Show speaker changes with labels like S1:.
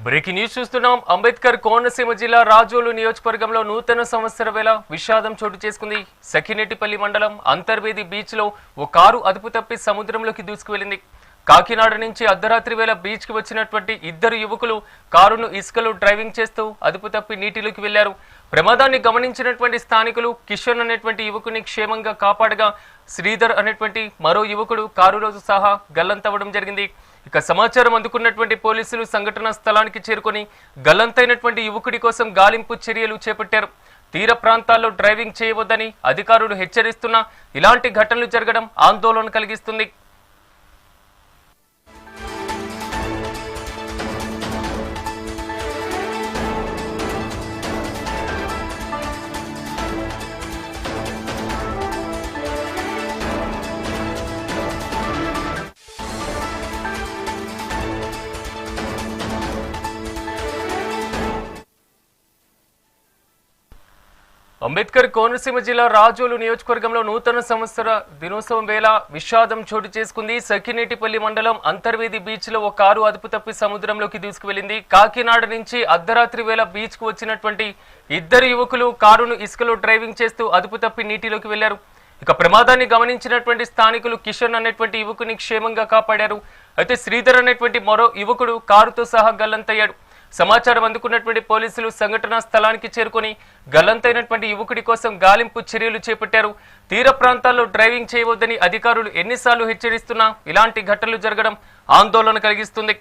S1: Breaking news చూస్తున్నాం. అంబేద్కర్ కోనసీమ జిల్లా రాజోలు నియోజకవర్గంలో నూతన సంవత్సర వేళ విషాదం చోటు చేసుకుంది. సఖినేటిపల్లి మండలం అంతర్వేది బీచ్ లో ఓ కారు అదుపు తప్పి సముద్రంలోకి దూసుకువెళ్లింది. కాకినాడ నుంచి అర్ధరాత్రి వేళ బీచ్ కి వచ్చినటువంటి ఇద్దరు యువకులు కారును ఇసుకలో డ్రైవింగ్ చేస్తూ అదుపు తప్పి నీటిలోకి వెళ్లారు. ప్రమాదాన్ని గమనించినటువంటి స్థానికులు కిషన్ అనేటువంటి యువకుని క్షేమంగా కాపాడగా శ్రీధర్ అనేటువంటి మరో యువకుడు కారులో సహా గల్లంతవ్వడం జరిగింది. ఇక సమాచారం అందుకున్నటువంటి పోలీసులు సంఘటనా స్థలానికి చేరుకొని గల్లంతైనటువంటి యువకుడి కోసం గాలింపు చర్యలు చేపట్టారు. తీర ప్రాంతాల్లో డ్రైవింగ్ చేయవద్దని అధికారులు హెచ్చరిస్తున్నా ఇలాంటి ఘటనలు జరగడం ఆందోళన కలిగిస్తుంది. అంబేద్కర్ కోనసీమ జిల్లా రాజోలు నియోజకవర్గంలో నూతన సంవత్సర దినోత్సవం వేళ విషాదం చోటు చేసుకుంది. సఖినేటిపల్లి మండలం అంతర్వేది బీచ్ లో ఓ కారు అదుపు తప్పి సముద్రంలోకి దూసుకువెళ్లింది. కాకినాడ నుంచి అర్ధరాత్రి వేళ బీచ్ కు వచ్చినటువంటి ఇద్దరు యువకులు కారును ఇసుకలో డ్రైవింగ్ చేస్తూ అదుపు తప్పి నీటిలోకి వెళ్లారు. ఇక ప్రమాదాన్ని గమనించినటువంటి స్థానికులు కిషన్ అనేటువంటి యువకుని క్షేమంగా కాపాడారు. అయితే శ్రీధర్ అనేటువంటి మరో యువకుడు కారుతో సహా గల్లంతయ్యాడు. సమాచారం అందుకున్నటువంటి పోలీసులు సంఘటనా స్థలానికి చేరుకొని గల్లంతైనటువంటి యువకుడి కోసం గాలింపు చర్యలు చేపట్టారు. తీర ప్రాంతాల్లో డ్రైవింగ్ చేయవద్దని అధికారులు ఎన్నిసార్లు హెచ్చరిస్తున్నా ఇలాంటి ఘటనలు జరగడం ఆందోళన కలిగిస్తుంది.